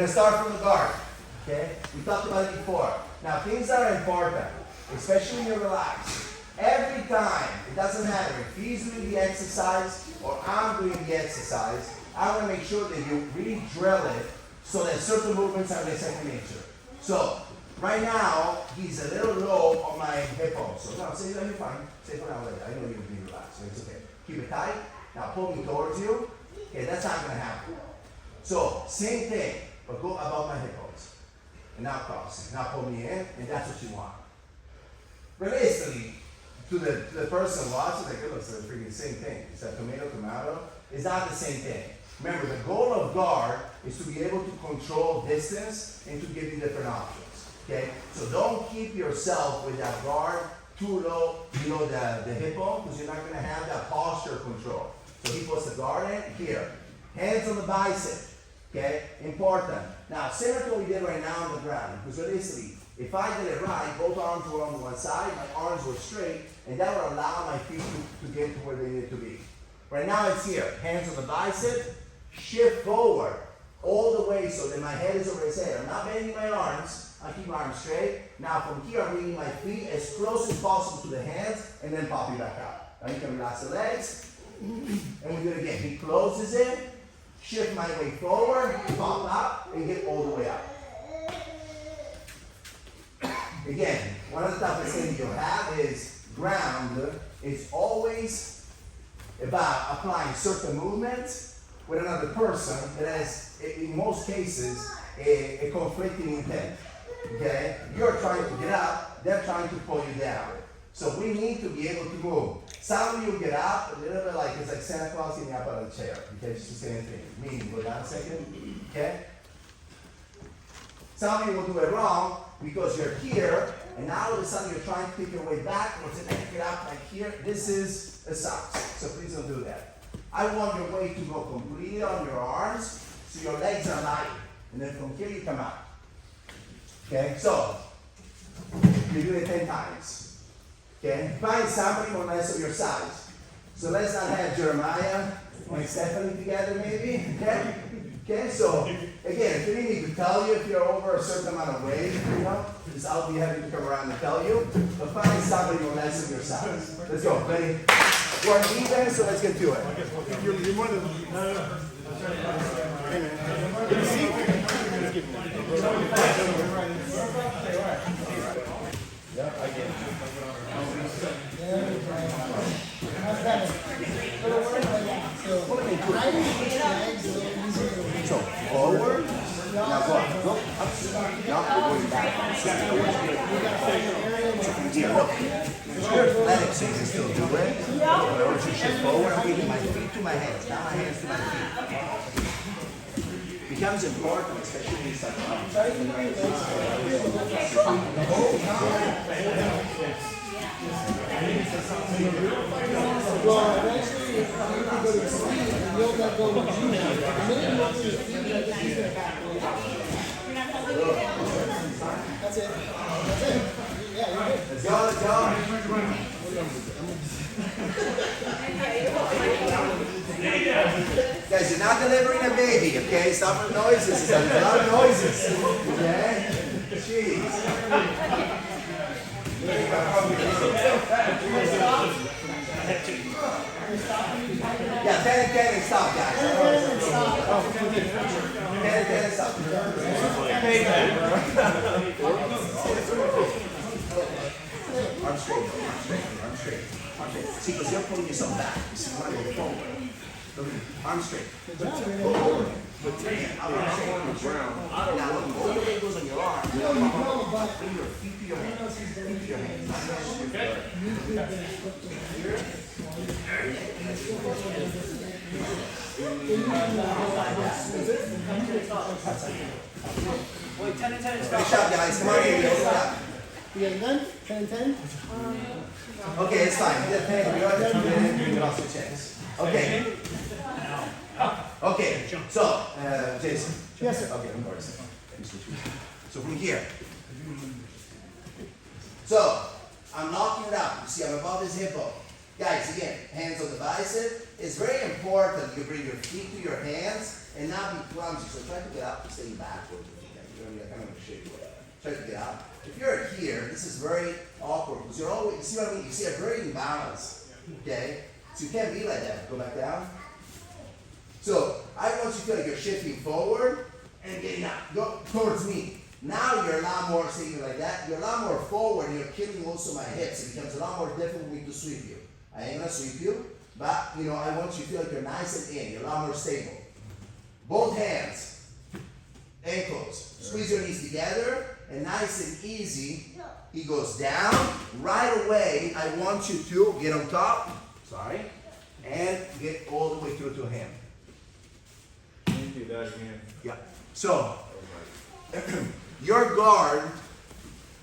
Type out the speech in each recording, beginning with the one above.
gonna start from the guard. Okay? We talked about it before. Now, things that are important, especially when you're relaxed. Every time, it doesn't matter if he's doing the exercise or I'm doing the exercise, I want to make sure that you really drill it so that certain movements are the second nature. So, right now, he's a little low on my hip bone. So, no, say that you're fine. Say for now later. I know you're being relaxed, so it's okay. Keep it tight. Now, pull me towards you. Okay, that's not going to happen. So, same thing, but go above my hip bones. And now cross. Now pull me in, and that's what you want. Realistically, to the person watching, like, it looks like the freaking same thing. It's a tomato. It's not the same thing. Remember, the goal of guard is to be able to control distance and to give you different options. Okay? So don't keep yourself with that guard too low below the hip bone, because you're not going to have that posture control. So he puts the guard in here. Hands on the bicep. Okay? Important. Now, similar to what we did right now on the ground, because realistically, if I did it right, both arms were on one side, my arms were straight, and that would allow my feet to get to where they need to be. Right now it's here. Hands on the bicep, shift forward all the way so that my head is over his head. I'm not bending my arms. I keep my arms straight. Now from here, I'm bringing my feet as close as possible to the hands, and then popping back out. Now you can relax the legs, and we do it again. He closes in, shift my weight forward, pop up, and get all the way up. Again, one of the toughest things you'll have is ground. It's always about applying certain movements with another person that has, in most cases, a conflicting intent. Okay? You're trying to get up, they're trying to pull you down. So we need to be able to move. Some of you get up a little bit like it's like Santa Claus getting up out of the chair. Okay, just the same thing. Meaning, go down a second. Okay? Some of you will do it wrong because you're here, and now all of a sudden you're trying to take your way backwards and then get up like here. This is a sucks. So please don't do that. I want your weight to go completely on your arms so your legs are light. And then from here you come out. Okay? So, you do it 10 times. Okay? Find somebody more or less of your size. So let's not have Jeremiah and Stephanie together maybe. Okay? Okay, so again, if you need me to tell you if you're over a certain amount of weight, you know, because I'll be having to come around and tell you. But find somebody more or less of your size. Let's go. Ready? We're even, so let's get to it. You're more than. No. Hey, man. Good to see you. Yeah, I get it. So forward. Now go up. Go up. Now you're going back. So from here, look. Athletic, so you can still do it. In order to shift forward, I'm bringing my feet to my hands. Now my hands to my feet. Becomes important, especially when you start well, eventually, if you go to sleep, you'll let go of the gym. The minute you go to your feet, you have to keep it back. That's it. That's it. Yeah, you're good. Let's go, let's go. Guys, you're not delivering a baby, okay? Stop with noises. There's a lot of noises. Okay? Jeez. Yeah, 10 and 10 and stop, guys. 10 and stop. 10 and 10 and stop. Arm straight, arm straight, arm straight, arm straight. See, because you're pulling yourself back. You see, you want to go forward. Arm straight. Forward. Arm straight on the ground. Now, look, all your weight goes on your arm. Bring your feet to your hands. Feet to your hands. Wait, 10 and 10 is Good job, guys. Come on here. Hold up. You get it done? 10 and 10? Okay, it's fine. You did 10. You can also chance. Okay. Okay. So, Jason. Yes, sir. Okay, of course. So from here. So, I'm locking it up. You see, I'm above his hip bone. Guys, again, hands on the bicep. It's very important you bring your feet to your hands and not be clumsy. So try to get up and stay backward. I'm going to show you what. Try to get up. If you're here, this is very awkward because you're always, you see what I mean? You see a very imbalance. Okay? So you can't be like that. Go back down. So I want you to feel like you're shifting forward and getting up. Go towards me. Now you're a lot more, say like that, you're a lot more forward and you're killing also my hips. It becomes a lot more difficult for me to sweep you. I ain't gonna sweep you, but I want you to feel like you're nice and in, you're a lot more stable. Both hands, ankles, squeeze your knees together, and nice and easy, he goes down. Right away, I want you to get on top, and get all the way through to him. Can you do that again? Yeah. So, your guard,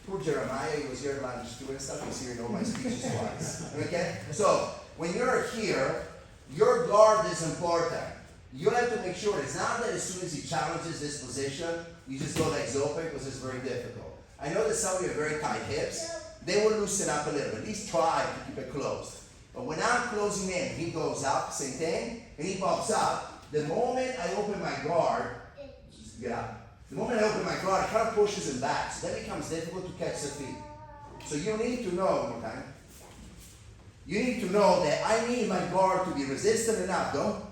poor Jeremiah, he was here lunch doing stuff, he's hearing all my speeches twice. Okay? So, when you're here, your guard is important. You have to make sure it's not that as soon as he challenges this position, you just go legs open because it's very difficult. I know that some of you have very tight hips. They will loosen up a little bit. At least try to keep it closed. But when I'm closing in, he goes up, same thing, and he pops up. The moment I open my guard, just get up. The moment I open my guard, it kind of pushes him back. So then it becomes difficult to catch the feet. So you need to know, one more time. You need to know that I need my guard to be resistant enough, though,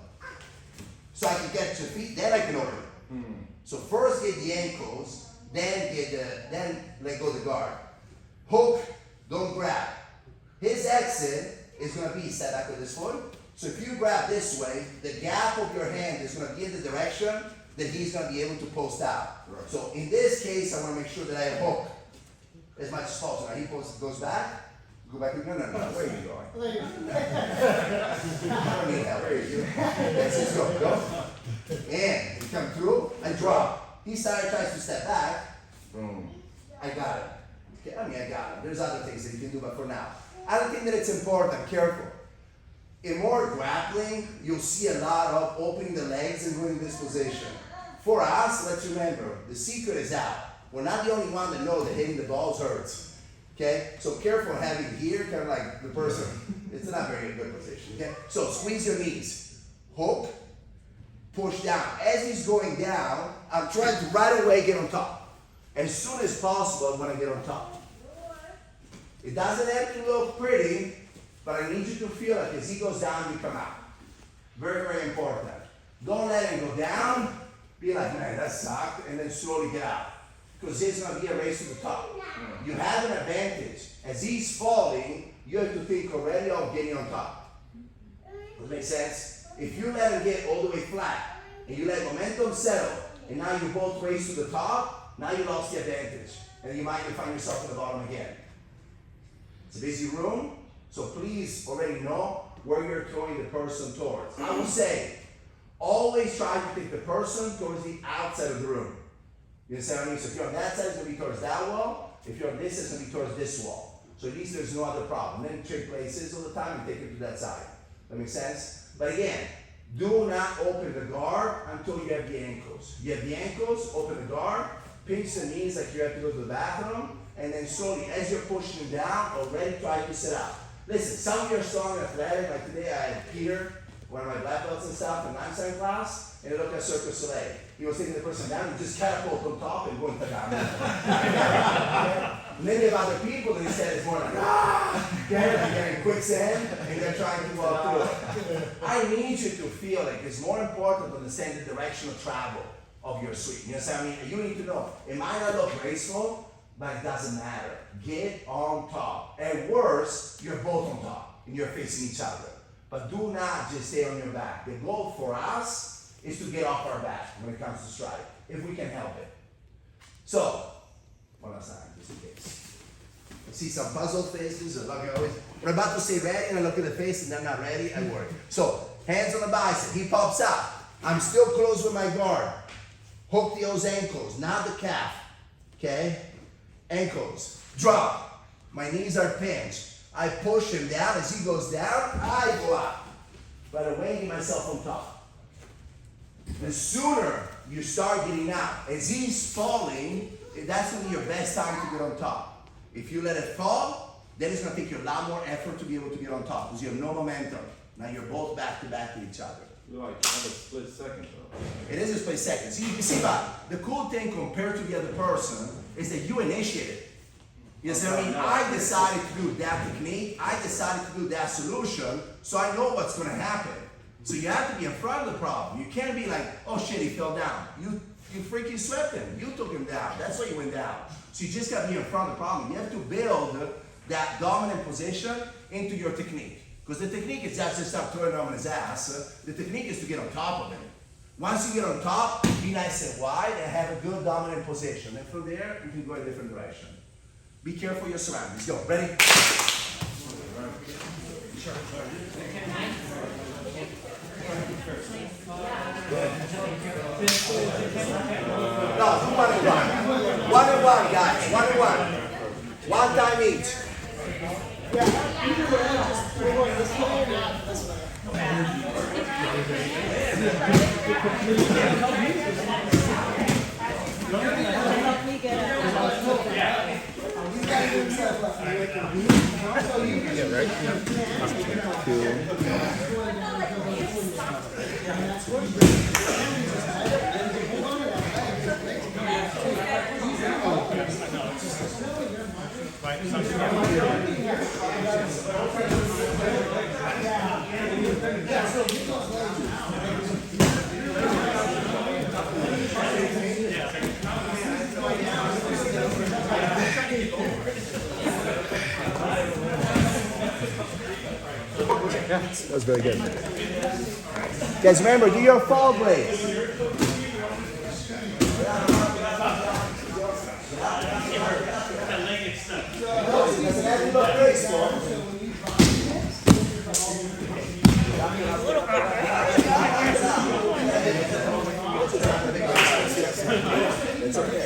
so I can catch your feet, then I can open it. So first get the ankles, then let go the guard. Hook, don't grab. His exit is going to be set back with this foot. So if you grab this way, the gap of your hand is going to be in the direction that he's going to be able to post out. Right. So in this case, I want to make sure that I hook as much as possible. Now he goes back. Go back again. No. Where are you going? I don't need help. Where are you? Let's go. Go. And you come through and drop. He tries to step back. Boom. I got it. Okay, I got it. There's other things that you can do, but for now. I don't think that it's important. Careful. In more grappling, you'll see a lot of opening the legs and going in this position. For us, let's remember, the secret is out. We're not the only one that know that hitting the balls hurts. Okay? So careful having here, kind of like the person. It's not very good position. Okay? So squeeze your knees. Hook. Push down. As he's going down, I'm trying to right away get on top. As soon as possible, I want to get on top. It doesn't have to look pretty, but I need you to feel like as he goes down, you come out. Very, very important. Don't let him go down. Be like, man, that sucked, and then slowly get out. Because it's going to be a race to the top. You have an advantage. As he's falling, you have to think already of getting on top. Does that make sense? If you let him get all the way flat, and you let momentum settle, and now you both race to the top, now you lost the advantage. And you might find yourself at the bottom again. It's a busy room, so please already know where you're throwing the person towards. I will say, always try to take the person towards the outside of the room. You understand what I mean? So if you're on that side, it's going to be towards that wall. If you're on this, it's going to be towards this wall. So at least there's no other problem. Then trade places all the time and take it to that side. That makes sense? But again, do not open the guard until you have the ankles. You have the ankles, open the guard, pinch the knees like you have to go to the bathroom, and then slowly, as you're pushing them down, already try to sit up. Listen, some of you are strong and athletic. Like today, I had Peter, one of my black belts and stuff, in Einstein class, and it looked like Cirque du Soleil. He was taking the person down, he just catapult on top and going to down. And then you have other people that he said it's more like, getting quicksand, and they're trying to walk through it. I need you to feel like it's more important to understand the direction of travel of your sweep. You understand what I mean? You need to know, it might not look graceful, but it doesn't matter. Get on top. At worst, you're both on top, and you're facing each other. But do not just stay on your back. The goal for us is to get off our back when it comes to strike, if we can help it. So, one last time, just in case. I see some puzzled faces, like always. We're about to say ready, and I look at the face, and they're not ready, I worry. So, hands on the bicep, he pops up. I'm still close with my guard. Hook those ankles, not the calf. Okay? Ankles. Drop. My knees are pinched. I push him down. As he goes down, I go up. But I'm weighing myself on top. The sooner you start getting out, as he's falling, that's going to be your best time to get on top. If you let it fall, then it's gonna take you a lot more effort to be able to get on top because you have no momentum. Now you're both back to back with each other. You're like kind of split second though. It is a split second. So you see, but the cool thing compared to the other person is that you initiated. You see what I mean? I decided to do that technique. I decided to do that solution, so I know what's going to happen. So you have to be in front of the problem. You can't be like, oh shit, he fell down. You freaking swept him. You took him down. That's why you went down. So you just got to be in front of the problem. You have to build that dominant position into your technique. Because the technique is just to start throwing him on his ass. The technique is to get on top of him. Once you get on top, be nice and wide and have a good dominant position. And from there, you can go a different direction. Be careful of your surroundings. Go. Ready? No, do 1 and 1. 1 and 1, guys. 1 and 1. One time each. Yeah, you do that, just we're going this way or not this way. He's got to do himself up. So you can get right. That was very good. Guys, remember, do your fall blades. Doesn't have to look graceful. It's okay.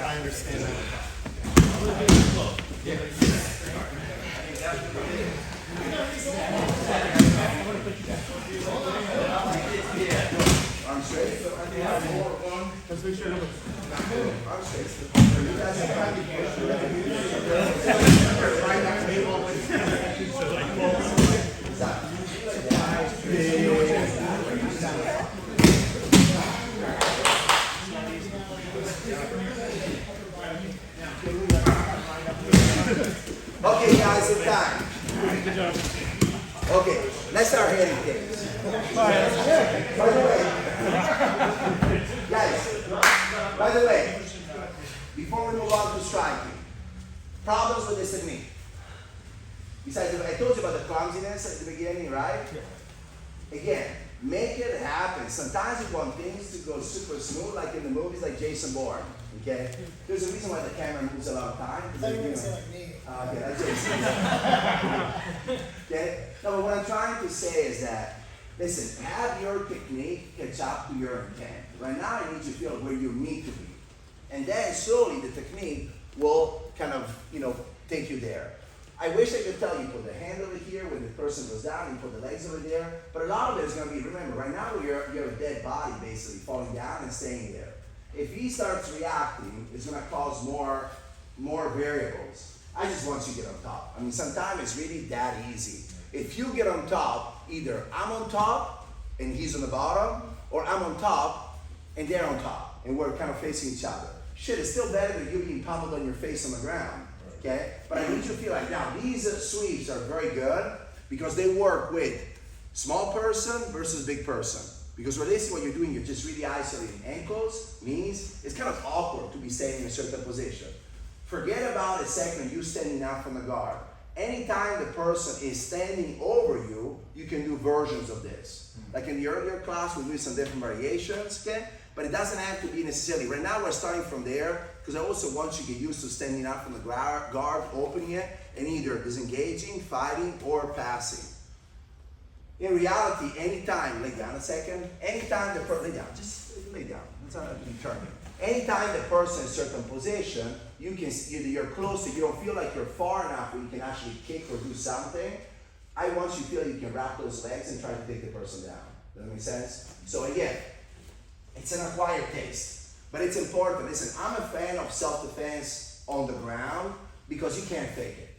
I understand that. Arm straight. Let's make sure. Arm straight. Okay, guys, it's time. Okay, let's start hitting things. By the way, guys, by the way, before we move on to striking, problems with this technique. Besides, I told you about the clumsiness at the beginning, right? Again, make it happen. Sometimes you want things to go super smooth, like in the movies like Jason Bourne. Okay? There's a reason why the camera moves a lot of time. I thought you were going to say like me. Okay, that's Jason. Okay? No, but what I'm trying to say is that, listen, have your technique catch up to your intent. Right now, you need to feel where you need to be. And then slowly the technique will kind of, take you there. I wish I could tell you put the hand over here when the person goes down, you put the legs over there, but a lot of it is going to be, remember, right now you're a dead body basically falling down and staying there. If he starts reacting, it's going to cause more variables. I just want you to get on top. I mean, sometimes it's really that easy. If you get on top, either I'm on top and he's on the bottom, or I'm on top and they're on top, and we're kind of facing each other. Shit, it's still better than you being pummeled on your face on the ground. Okay? But I need you to feel like, now, these sweeps are very good because they work with small person versus big person. Because realistically what you're doing, you're just really isolating ankles, knees. It's kind of awkward to be standing in a certain position. Forget about a second you standing out from the guard. Anytime the person is standing over you, you can do versions of this. Like in the earlier class, we're doing some different variations, okay? But it doesn't have to be necessarily. Right now we're starting from there, because I also want you to get used to standing out from the guard, opening it, and either disengaging, fighting, or passing. In reality, anytime, lay down a second, anytime the person, lay down, just lay down, it's not going to be turning. Anytime the person is in a certain position, you can, you're close to, you don't feel like you're far enough where you can actually kick or do something. I want you to feel you can wrap those legs and try to take the person down. Does that make sense? So again, it's an acquired taste, but it's important. Listen, I'm a fan of self-defense on the ground because you can't fake it.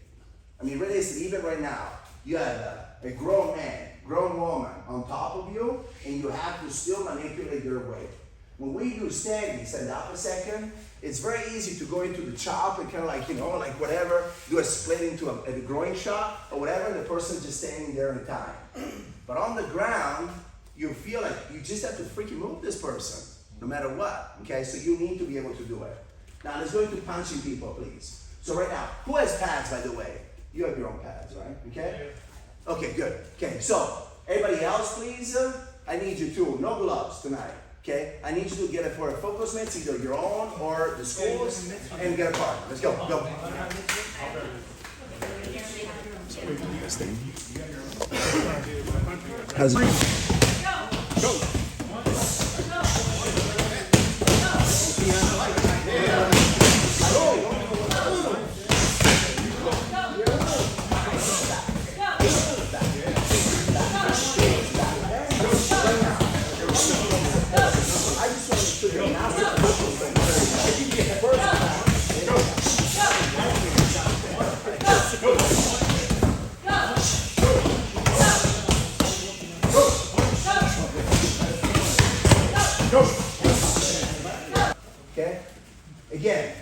I mean, realistically, even right now, you have a grown man, grown woman on top of you, and you have to still manipulate their weight. When we do standing, stand up a second, it's very easy to go into the chop and kind of like, like whatever, do a split into a groin shot or whatever, and the person's just standing there in time. But on the ground, you feel like you just have to freaking move this person, no matter what, okay? So you need to be able to do it. Now let's go into punching people, please. So right now, who has pads, by the way? You have your own pads, right? Okay? Okay, good. Okay, so everybody else, please, I need you to, no gloves tonight. Okay, I need you to get it for a focus mitts, either your own or the school's, and get a card. Let's go, go. How's it? Go. Okay? Again,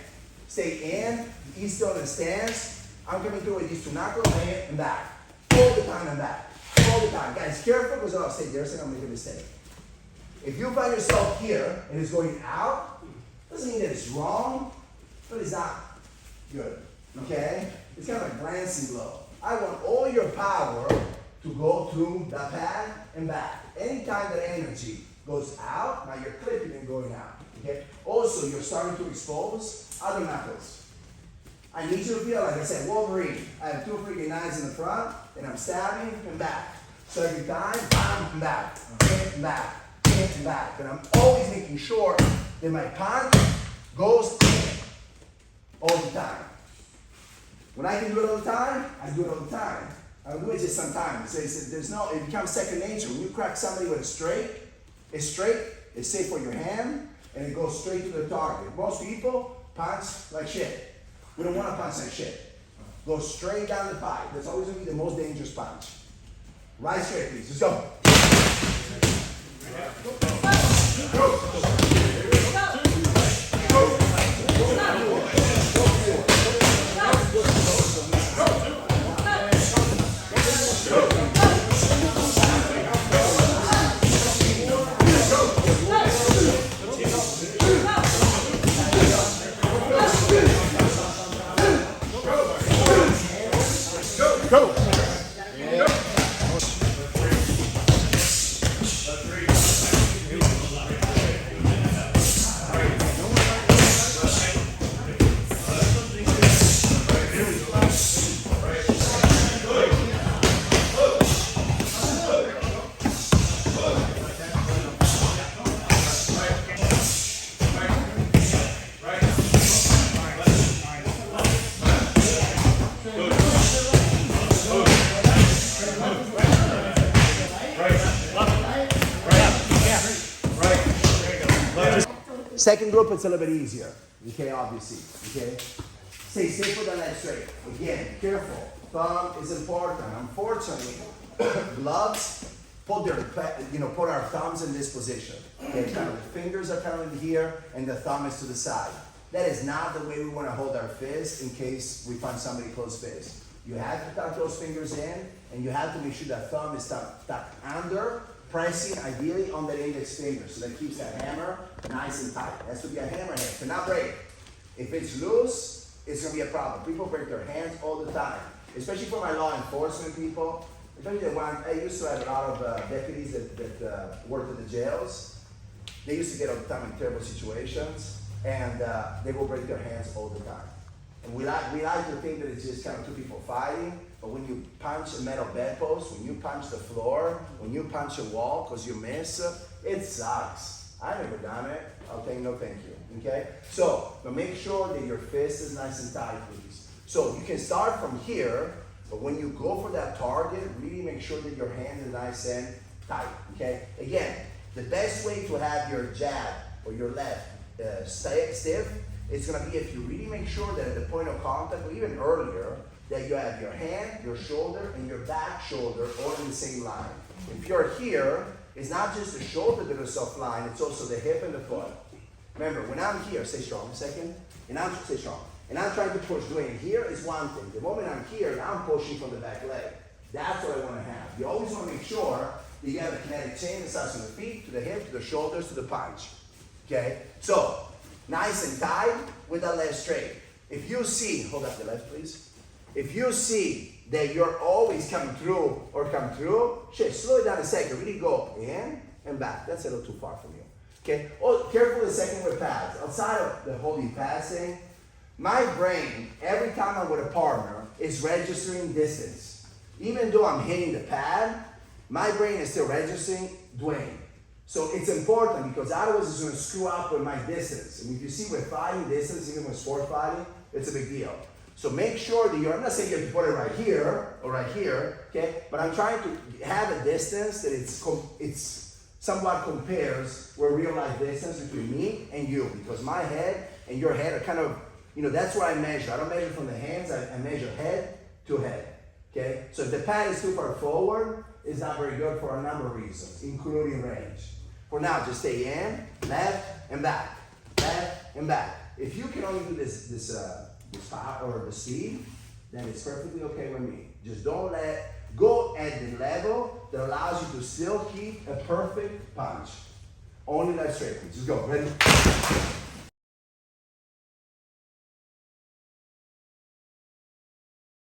stay in, he's still in the stance. I'm coming through with these two knuckles, and back. All the time and back. All the time. Guys, careful because I'll stay there, so I'm making a mistake. If you find yourself here and it's going out, doesn't mean that it's wrong, but it's not good. Okay? It's kind of a glancing blow. I want all your power to go to the pad and back. Anytime that energy goes out, now you're clipping and going out. Okay? Also, you're starting to expose other knuckles. I need you to feel, like I said, Wolverine. I have two freaking knives in the front, and I'm stabbing and back. So every time, bam, and back, and back, and back. And I'm always making sure that my punch goes in all the time. When I can do it all the time, I do it all the time. I don't do it just sometimes. It becomes second nature. When you crack somebody with a straight, it's safe for your hand, and it goes straight to the target. Most people punch like shit. We don't want to punch like shit. Go straight down the pipe. That's always going to be the most dangerous punch. Right straight, please. Let's go. Go! Second group, it's a little bit easier, okay, obviously, okay? Stay safe with the leg straight. Again, careful. Thumb is important. Unfortunately, gloves put our thumbs in this position. Okay, kind of the fingers are currently here, and the thumb is to the side. That is not the way we want to hold our fist in case we find somebody close fist. You have to tuck those fingers in, and you have to make sure that thumb is tucked under pressing ideally on the index finger, so that keeps that hammer nice and tight. It has to be a hammerhead, cannot break. If it's loose, it's gonna be a problem. People break their hands all the time, especially for my law enforcement people. Especially the one, I used to have a lot of deputies that worked at the jails. They used to get all the time in terrible situations, and they will break their hands all the time. And we like to think that it's just kind of two people fighting, but when you punch a metal bedpost, when you punch the floor, when you punch a wall because you miss, it sucks. I've never done it. I'll tell you no thank you, okay? So, but make sure that your fist is nice and tight, please. So you can start from here, but when you go for that target, really make sure that your hand is nice and tight, okay? Again, the best way to have your jab or your left stiff, it's gonna be if you really make sure that at the point of contact, or even earlier, that you have your hand, your shoulder, and your back shoulder all in the same line. If you're here, it's not just the shoulder that is soft line, it's also the hip and the foot. Remember, when I'm here, stay strong a second, and I'm stay strong. And I'm trying to push. Doing here is one thing. The moment I'm here, now I'm pushing from the back leg. That's what I want to have. You always want to make sure that you have a kinetic chain that starts from the feet, to the hip, to the shoulders, to the punch. Okay? So, nice and tight with that left straight. If you see, hold up the left please. If you see that you're always coming through or come through, slow it down a second. Really go in and back. That's a little too far from you. Okay? Oh, careful a second with pads. Outside of the holding pads thing, my brain, every time I'm with a partner, is registering distance. Even though I'm hitting the pad, my brain is still registering Dwayne. So it's important because otherwise it's going to screw up with my distance. And if you see with fighting distance, even with sport fighting, it's a big deal. So make sure that I'm not saying you have to put it right here or right here, okay? But I'm trying to have a distance that it's somewhat compares where real life distance between me and you, because my head and your head are kind of, that's where I measure. I don't measure from the hands, I measure head to head, okay? So if the pad is too far forward, it's not very good for a number of reasons, including range. For now, just stay in, left and back, left and back. If you can only do this power or the speed, then it's perfectly okay with me. Just don't go at the level that allows you to still keep a perfect punch. Only left straight, please. Just go, ready?